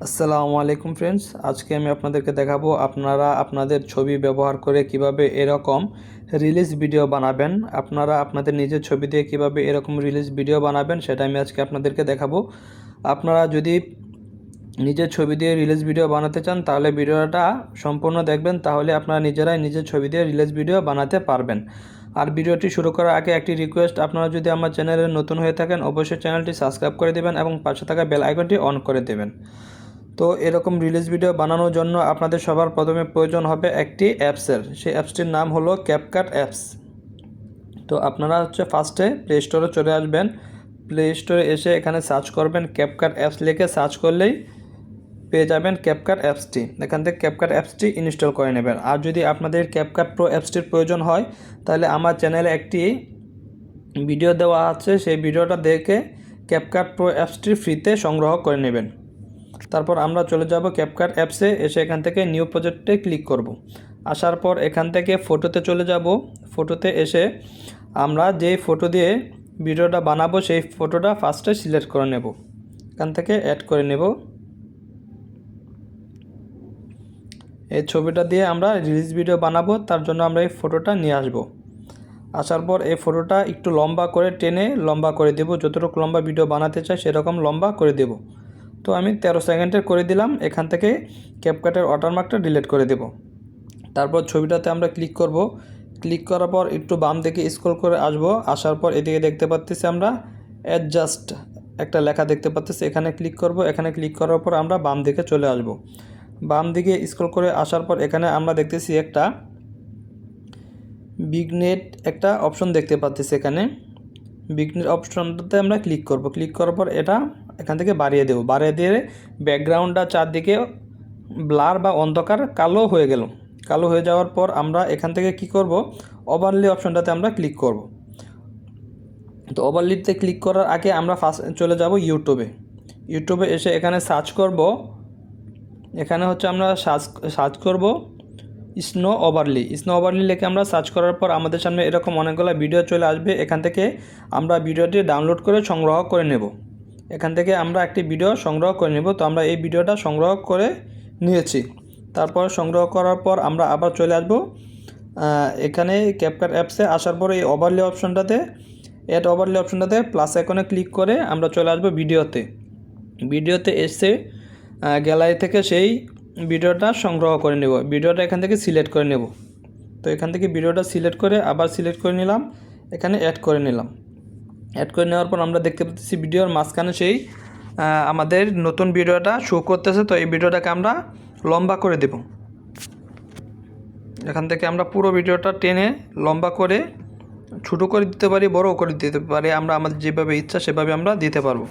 আসসালামু আলাইকুম ফ্রেন্ডস, আজকে আমি আপনাদেরকে দেখাবো আপনারা আপনাদের ছবি ব্যবহার করে কিভাবে এরকম রিলিজ ভিডিও বানাবেন। আপনারা আপনাদের নিজের ছবি দিয়ে কিভাবে এরকম রিলিজ ভিডিও বানাবেন সেটা আমি আজকে আপনাদেরকে দেখাবো। আপনারা যদি নিজের ছবি দিয়ে রিলিজ ভিডিও বানাতে চান তাহলে ভিডিওটা সম্পূর্ণ দেখবেন, তাহলে আপনারা নিজেরাই নিজের ছবি দিয়ে রিলিজ ভিডিও বানাতে পারবেন। আর ভিডিওটি শুরু করার আগে একটি রিকোয়েস্ট, আপনারা যদি আমার চ্যানেলে নতুন হয়ে থাকেন অবশ্যই চ্যানেলটি সাবস্ক্রাইব করে দেবেন এবং পাশে থাকা বেল আইকনটি অন করে দেবেন। তো এরকম রিলিজ ভিডিও বানানোর জন্য আপনাদের সবার প্রথমে প্রয়োজন হবে একটি অ্যাপসের। সেই অ্যাপসটির নাম হলো ক্যাপকাট অ্যাপস। তো আপনারা ফার্স্টে প্লে স্টোরে চলে আসবেন। প্লে স্টোরে এসে এখানে সার্চ করবেন ক্যাপকাট অ্যাপস, লিখে সার্চ করলেই পেয়ে যাবেন ক্যাপকাট অ্যাপসটি। এখান থেকে ক্যাপকাট অ্যাপসটি ইনস্টল করে নেবেন। আর যদি আপনাদের ক্যাপকাট প্রো অ্যাপসটির প্রয়োজন হয় তাহলে আমার চ্যানেলে একটি ভিডিও দেওয়া আছে, সেই ভিডিওটা দেখে ক্যাপকাট প্রো অ্যাপসটি ফ্রিতে সংগ্রহ করে নেবেন। তারপর আমরা চলে যাব ক্যাপকাট অ্যাপসে, এসে এখান থেকে নিউ প্রজেক্টে ক্লিক করব। আসার পর এখান থেকে ফটোতে চলে যাব। ফটোতে এসে আমরা যে ফটো দিয়ে ভিডিওটা বানাবো সেই ফটোটা ফার্স্টে সিলেক্ট করে নেব। এখান থেকে অ্যাড করে নেব। এই ছবিটা দিয়ে আমরা রিলিজ ভিডিও বানাবো, তার জন্য আমরা এই ফটোটা নিয়ে আসব। আসার পর এই ফটোটা একটু লম্বা করে টেনে লম্বা করে দেব, যতটুকু লম্বা ভিডিও বানাতে চাই সেরকম লম্বা করে দেব। তো আমি 13 সেকেন্ডের করে দিলাম। এখান থেকে ক্যাপকাটের ওয়াটারমার্কটা ডিলিট করে দেব। তারপর ছবিটাতে আমরা ক্লিক করব। ক্লিক করার পর একটু বাম দিকে স্ক্রল করে আসব। আসার পর এদিকে দেখতে পাচ্ছি আমরা অ্যাডজাস্ট একটা লেখা দেখতে পাচ্ছি, এখানে ক্লিক করব। এখানে ক্লিক করার পর আমরা বাম দিকে চলে আসব। বাম দিকে স্ক্রল করে আসার পর এখানে আমরা দেখতেছি একটা বিগনেট একটা অপশন দেখতে পাচ্ছি। এখানে বিগনেট অপশনটাতে আমরা ক্লিক করব। ক্লিক করার পর এটা এখান থেকে বাড়িয়ে দেব। বাড়িয়ে দিয়ে ব্যাকগ্রাউন্ডটা চারদিকে ব্লার বা অন্ধকার কালো হয়ে গেল। কালো হয়ে যাওয়ার পর আমরা এখান থেকে কি করব, ওভারলে অপশনটাতে আমরা ক্লিক করব। তো ওভারলেতে ক্লিক করার আগে আমরা ফার্স্ট চলে যাব ইউটিউবে। ইউটিউবে এসে এখানে সার্চ করব। এখানে আমরা সার্চ করব স্নো ওভারলি। স্নো ওভারলি লিখে আমরা সার্চ করার পর আমাদের সামনে এরকম অনেকগুলো ভিডিও চলে আসবে। এখান থেকে আমরা ভিডিওটি ডাউনলোড করে সংগ্রহ করে নেব। এখান থেকে আমরা একটি ভিডিও সংগ্রহ করে নেব। তো আমরা এই ভিডিওটা সংগ্রহ করে নিয়েছি। তারপর সংগ্রহ করার পর আমরা আবার চলে আসব এখানে ক্যাপকাট অ্যাপসে। আসার পর এই ওভারলি অপশনটাতে অ্যাড ওভারলি অপশনটাতে প্লাস আইকনে ক্লিক করে আমরা চলে আসব ভিডিওতে। ভিডিওতে এসে গ্যালারি থেকে সেই ভিডিওটা সংগ্রহ করে নেব। ভিডিওটা এখান থেকে সিলেক্ট করে নেব। তো এখান থেকে ভিডিওটা সিলেক্ট করে আবার সিলেক্ট করে নিলাম, এখানে অ্যাড করে নিলাম। অ্যাড করে নেওয়ার পর আমরা দেখতে পাচ্ছি ভিডিওর মাঝখানে সেই আমাদের নতুন ভিডিওটা শো করতেছে। তো এই ভিডিওটাকে আমরা লম্বা করে দেব। এখান থেকে আমরা পুরো ভিডিওটা টেনে লম্বা করে ছোটো করে দিতে পারি, বড়ও করে দিতে পারি, আমরা আমাদের যেভাবে ইচ্ছা সেভাবে আমরা দিতে পারবো।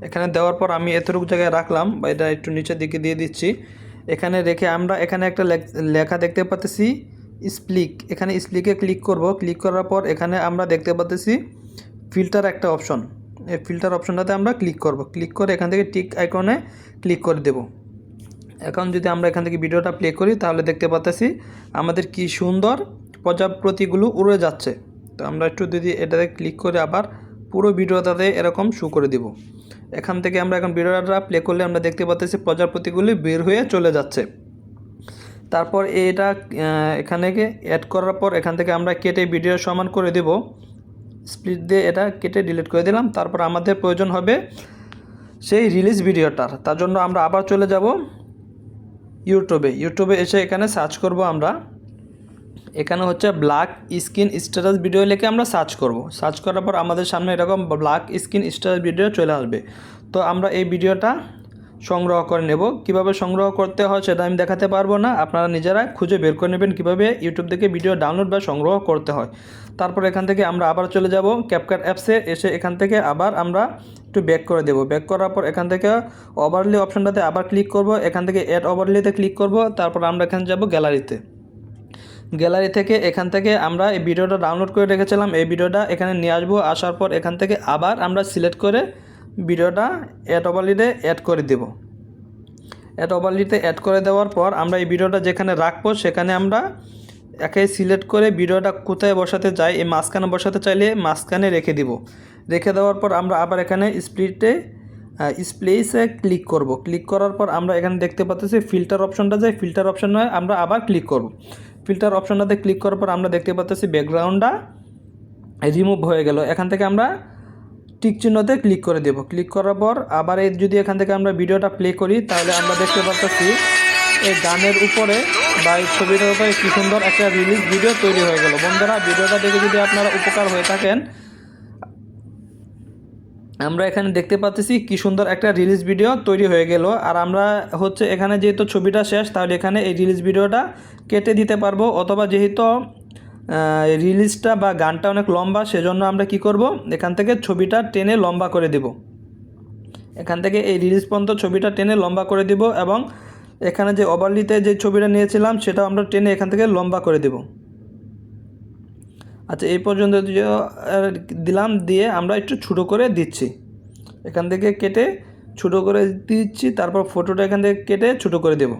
এখানে দেওয়ার পর আমি এতটুকু জায়গায় রাখলাম, বা এটা একটু নিচের দিকে দিয়ে দিচ্ছি। এখানে রেখে আমরা এখানে একটা লেখা দেখতে পাচ্ছি স্প্লিক। এখানে স্প্লিকে ক্লিক করব। ক্লিক করার পর এখানে আমরা দেখতে পাচ্ছি ফিল্টার একটা অপশন। এই ফিল্টার অপশনটাতে আমরা ক্লিক করব। ক্লিক করে এখান থেকে টিক আইকনে ক্লিক করে দেব। এখন যদি আমরা এখান থেকে ভিডিওটা প্লে করি তাহলে দেখতে পাচ্ছি আমাদের কি সুন্দর প্রজাপতিগুলো উড়ে যাচ্ছে। তো আমরা একটু যদি এটাতে ক্লিক করে আবার পুরো ভিডিওটাতে এরকম শো করে দেব। এখান থেকে আমরা এখন ভিডিওটা প্লে করলে আমরা দেখতে পাচ্ছি প্রজাপতিগুলি বের হয়ে চলে যাচ্ছে। তারপর এটা এখানে অ্যাড করার পর এখান থেকে আমরা কেটে ভিডিও সমান করে দেব। স্প্লিট দিয়ে এটা কেটে ডিলিট করে দিলাম। তারপর আমাদের প্রয়োজন হবে সেই রিলিজ ভিডিওটার। তার জন্য আমরা আবার চলে যাব ইউটিউবে এসে এখানে সার্চ করব। আমরা এখানে ব্ল্যাক স্ক্রিন স্ট্যাটাস ভিডিও লিখে আমরা সার্চ করব। সার্চ করার পর আমাদের সামনে এরকম ব্ল্যাক স্ক্রিন স্ট্যাটাস ভিডিও চলে আসবে। তো আমরা এই ভিডিওটা সংগ্রহ করে নেব। কিভাবে সংগ্রহ করতে হয় সেটা আমি দেখাতে পারবো না, আপনারা নিজেরা খুঁজে বের করে নেবেন কিভাবে ইউটিউব থেকে ভিডিও ডাউনলোড বা সংগ্রহ করতে হয়। তারপর এখান থেকে আমরা আবার চলে যাব ক্যাপকাট অ্যাপসে। এসে এখান থেকে আবার আমরা একটু ব্যাক করে দেব। ব্যাক করার পর এখান থেকে ওভারলি অপশনটাতে আবার ক্লিক করব। এখান থেকে অ্যাড ওভারলিতে ক্লিক করব। তারপর আমরা এখানে যাব গ্যালারিতে। গ্যালারি থেকে এখান থেকে আমরা এই ভিডিওটা ডাউনলোড করে রেখেছিলাম, এই ভিডিওটা এখানে নিয়ে আসবো। আসার পর এখান থেকে আবার আমরা সিলেক্ট করে ভিডিওটা অ্যাড ওভারলিতে অ্যাড করে দেব। অ্যাড ওভারলিতে অ্যাড করে দেওয়ার পর আমরা এই ভিডিওটা যেখানে রাখবো সেখানে আমরা একে সিলেক্ট করে ভিডিওটা কোথায় বসাতে চাই, এই মাঝখানে বসাতে চাইলে মাঝখানে রেখে দিব। রেখে দেওয়ার পর আমরা আবার এখানে স্প্লিটে স্প্লেসে ক্লিক করব। ক্লিক করার পর আমরা এখানে দেখতে পাচ্ছি ফিল্টার অপশনটা যায়, ফিল্টার অপশনে আমরা আবার ক্লিক করব। ফিল্টার অপশনটাতে ক্লিক করার পর আমরা দেখতে পাচ্ছি ব্যাকগ্রাউন্ডটা রিমুভ হয়ে গেল। এখান থেকে আমরা টিক চিহ্নতে ক্লিক করে দেব। ক্লিক করার পর আবার যদি এখান থেকে আমরা ভিডিওটা প্লে করি তাহলে আমরা দেখতে পাচ্ছি এই গানের উপরে বা এই ছবিটার উপরে কি সুন্দর একটা রিলিজ ভিডিও তৈরি হয়ে গেল। বন্ধুরা, ভিডিওটা দেখে যদি আপনারা উপকার হয়ে থাকেন, আমরা এখানে দেখতে পাচ্ছি কি সুন্দর একটা রিলিজ ভিডিও তৈরি হয়ে গেল। আর আমরা এখানে যেহেতু ছবিটা শেষ, তাহলে এখানে এই রিলিজ ভিডিওটা কেটে দিতে পারবো, অথবা যেহেতু রিলিজটা বা গানটা অনেক লম্বা, সেজন্য আমরা কি করব, এখান থেকে ছবিটা টেনে লম্বা করে দেব। এখান থেকে এই রিলিজ পর্যন্ত ছবিটা টেনে লম্বা করে দিব, এবং এখানে যে ওভারলিতে যে ছবিটা নিয়েছিলাম সেটাও আমরা টেনে এখান থেকে লম্বা করে দেব। আচ্ছা, এই পর্যন্ত দিলাম, দিয়ে আমরা একটু ছোটো করে দিচ্ছি। এখান থেকে কেটে ছোটো করে দিচ্ছি, তারপর ফটোটা এখান থেকে কেটে ছোটো করে দেব।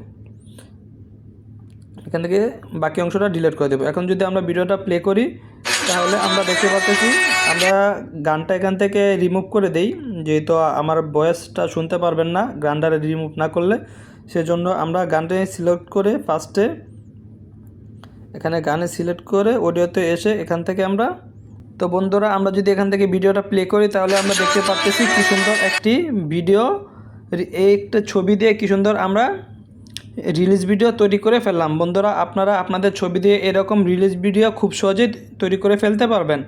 এখান থেকে বাকি অংশটা ডিলিট করে দেবো। এখন যদি আমরা ভিডিওটা প্লে করি তাহলে আমরা দেখতে পাচ্ছি আমরা গানটা এখান থেকে রিমুভ করে দেই, যেহেতু আমার ভয়েসটা শুনতে পারবেন না গানটা রিমুভ না করলে। সেজন্য আমরা গানটা সিলেক্ট করে ফার্স্টে এখানে গানে সিলেক্ট করে অডিওতে এসে এখান থেকে আমরা, তো বন্ধুরা, আমরা যদি এখান থেকে ভিডিওটা প্লে করি তাহলে আমরা দেখতে পাচ্ছি কি সুন্দর একটি ভিডিও, এই একটা ছবি দিয়ে কি সুন্দর আমরা রিলিজ ভিডিও তৈরি করে ফেললাম। বন্ধুরা, আপনারা আপনাদের ছবি দিয়ে এরকম রিলিজ ভিডিও খুব সহজেই তৈরি করে ফেলতে পারবেন।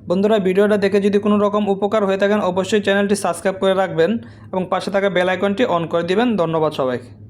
বন্ধুরা, ভিডিওটা দেখে যদি কোনো রকম উপকার হয়ে থাকেন অবশ্যই চ্যানেলটি সাবস্ক্রাইব করে রাখবেন এবং পাশে থাকা বেল আইকনটি অন করে দিবেন। ধন্যবাদ সবাইকে।